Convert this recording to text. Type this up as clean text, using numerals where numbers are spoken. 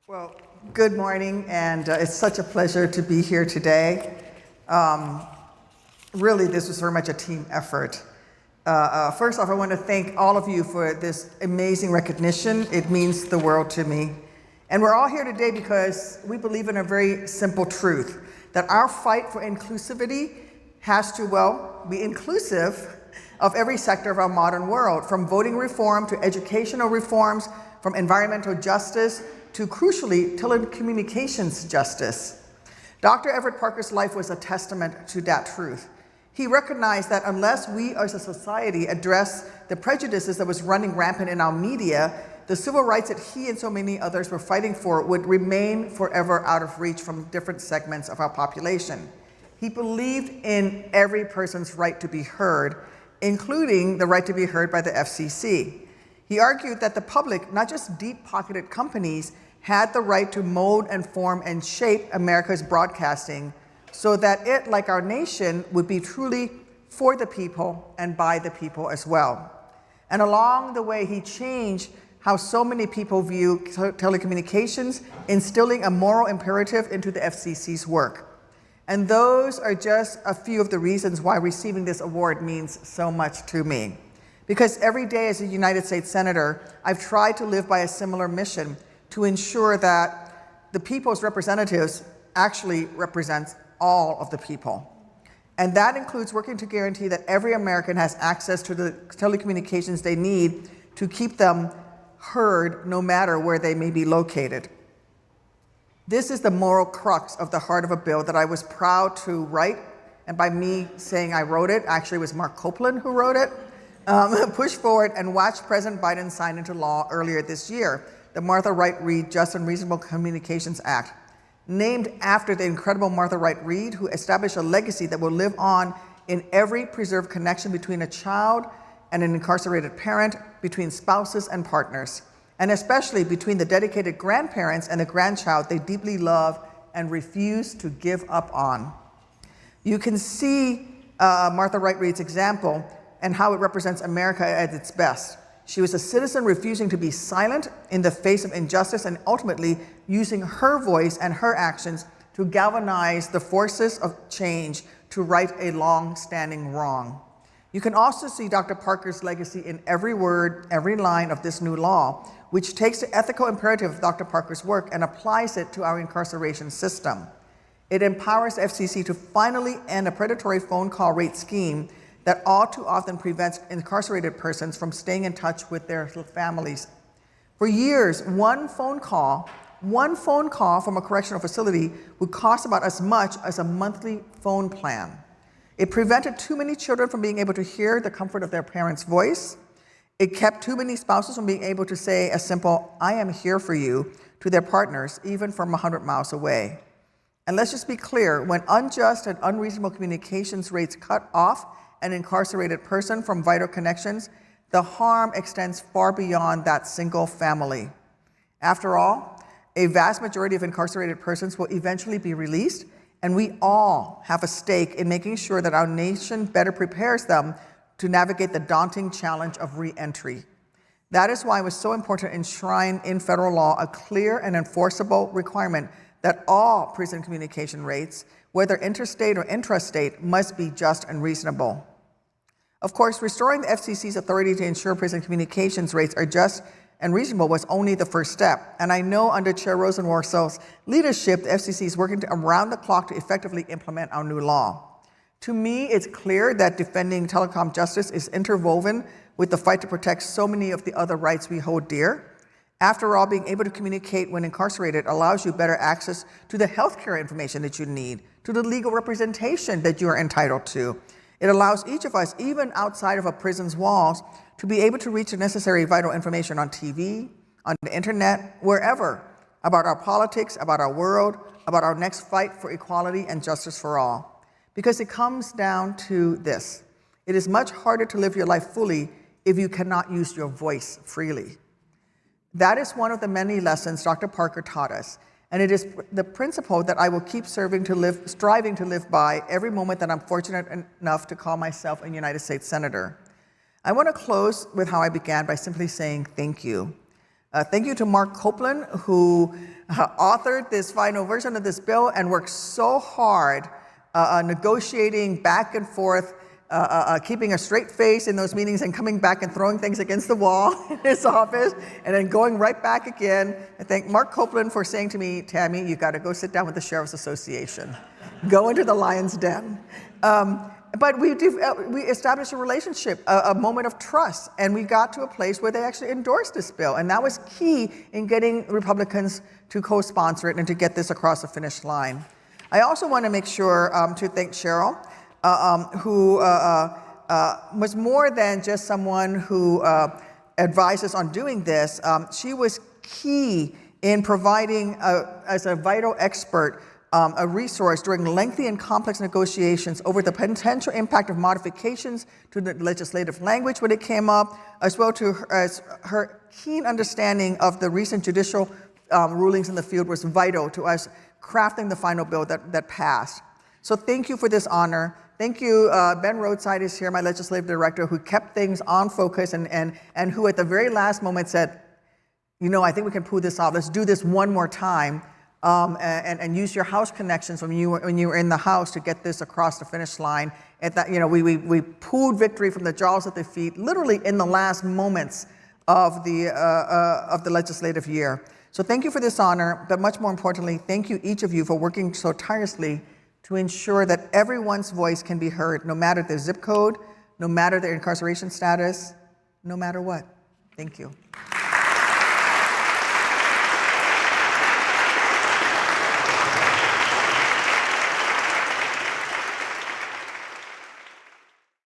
Well, good morning, and it's such a pleasure to be here today. Really, this was very much a team effort. First off, I want to thank all of you for this amazing recognition. It means the world to me. And we're all here today because we believe in a very simple truth, that our fight for inclusivity has to, well, be inclusive of every sector of our modern world, from voting reform to educational reforms, from environmental justice to, crucially, telecommunications justice. Dr. Everett Parker's life was a testament to that truth. He recognized that unless we as a society address the prejudices that was running rampant in our media, the civil rights that he and so many others were fighting for would remain forever out of reach from different segments of our population. He believed in every person's right to be heard, including the right to be heard by the FCC. He argued that the public, not just deep-pocketed companies, had the right to mold and form and shape America's broadcasting so that it, like our nation, would be truly for the people and by the people as well. And along the way, he changed how so many people view telecommunications, instilling a moral imperative into the FCC's work. And those are just a few of the reasons why receiving this award means so much to me. Because every day as a United States Senator, I've tried to live by a similar mission to ensure that the people's representatives actually represents all of the people. And that includes working to guarantee that every American has access to the telecommunications they need to keep them heard no matter where they may be located. This is the moral crux of the heart of a bill that I was proud to write, and by me saying I wrote it, actually it was Mark Copeland who wrote it, push forward and watch President Biden sign into law earlier this year, the Martha Wright Reed Just and Reasonable Communications Act, named after the incredible Martha Wright Reed, who established a legacy that will live on in every preserved connection between a child and an incarcerated parent, between spouses and partners, and especially between the dedicated grandparents and the grandchild they deeply love and refuse to give up on. You can see Martha Wright Reed's example and how it represents America at its best. She was a citizen refusing to be silent in the face of injustice and ultimately using her voice and her actions to galvanize the forces of change to right a long-standing wrong. You can also see Dr. Parker's legacy in every word, every line of this new law, which takes the ethical imperative of Dr. Parker's work and applies it to our incarceration system. It empowers the FCC to finally end a predatory phone call rate scheme that all too often prevents incarcerated persons from staying in touch with their families. For years, one phone call from a correctional facility would cost about as much as a monthly phone plan. It prevented too many children from being able to hear the comfort of their parents' voice. It kept too many spouses from being able to say a simple, "I am here for you," to their partners, even from 100 miles away. And let's just be clear, when unjust and unreasonable communications rates cut off an incarcerated person from vital connections, the harm extends far beyond that single family. After all, a vast majority of incarcerated persons will eventually be released, and we all have a stake in making sure that our nation better prepares them to navigate the daunting challenge of re-entry. That is why it was so important to enshrine in federal law a clear and enforceable requirement that all prison communication rates, whether interstate or intrastate, must be just and reasonable. Of course, restoring the FCC's authority to ensure prison communications rates are just and reasonable was only the first step. And I know under Chair Rosenworcel's leadership, the FCC is working around the clock to effectively implement our new law. To me, it's clear that defending telecom justice is interwoven with the fight to protect so many of the other rights we hold dear. After all, being able to communicate when incarcerated allows you better access to the healthcare information that you need, to the legal representation that you are entitled to. It allows each of us, even outside of a prison's walls, to be able to reach the necessary vital information on TV, on the internet, wherever, about our politics, about our world, about our next fight for equality and justice for all. Because it comes down to this: it is much harder to live your life fully if you cannot use your voice freely. That is one of the many lessons Dr. Parker taught us, and it is the principle that I will keep striving to live by every moment that I'm fortunate enough to call myself a United States Senator. I want to close with how I began, by simply saying thank you. Thank you to Mark Copeland, who authored this final version of this bill and worked so hard negotiating back and forth, keeping a straight face in those meetings and coming back and throwing things against the wall in his office and then going right back again. I thank Mark Copeland for saying to me, Tammy, you got to go sit down with the Sheriff's Association. Go into the lion's den. But we established a relationship, a moment of trust, and we got to a place where they actually endorsed this bill. And that was key in getting Republicans to co-sponsor it and to get this across the finish line. I also want to make sure to thank Cheryl, who was more than just someone who advised us on doing this. She was key in providing, as a vital expert, a resource during lengthy and complex negotiations over the potential impact of modifications to the legislative language when it came up, as well as her keen understanding of the recent judicial rulings in the field was vital to us crafting the final bill that passed. So thank you for this honor. Thank you, Ben Roadside is here, my legislative director, who kept things on focus and who at the very last moment said, you know, I think we can pull this off. Let's do this one more time. And use your House connections when you were in the House to get this across the finish line. At that, you know, we pulled victory from the jaws of defeat, literally in the last moments of the legislative year. So thank you for this honor, but much more importantly, thank you each of you for working so tirelessly to ensure that everyone's voice can be heard, no matter their zip code, no matter their incarceration status, no matter what. Thank you.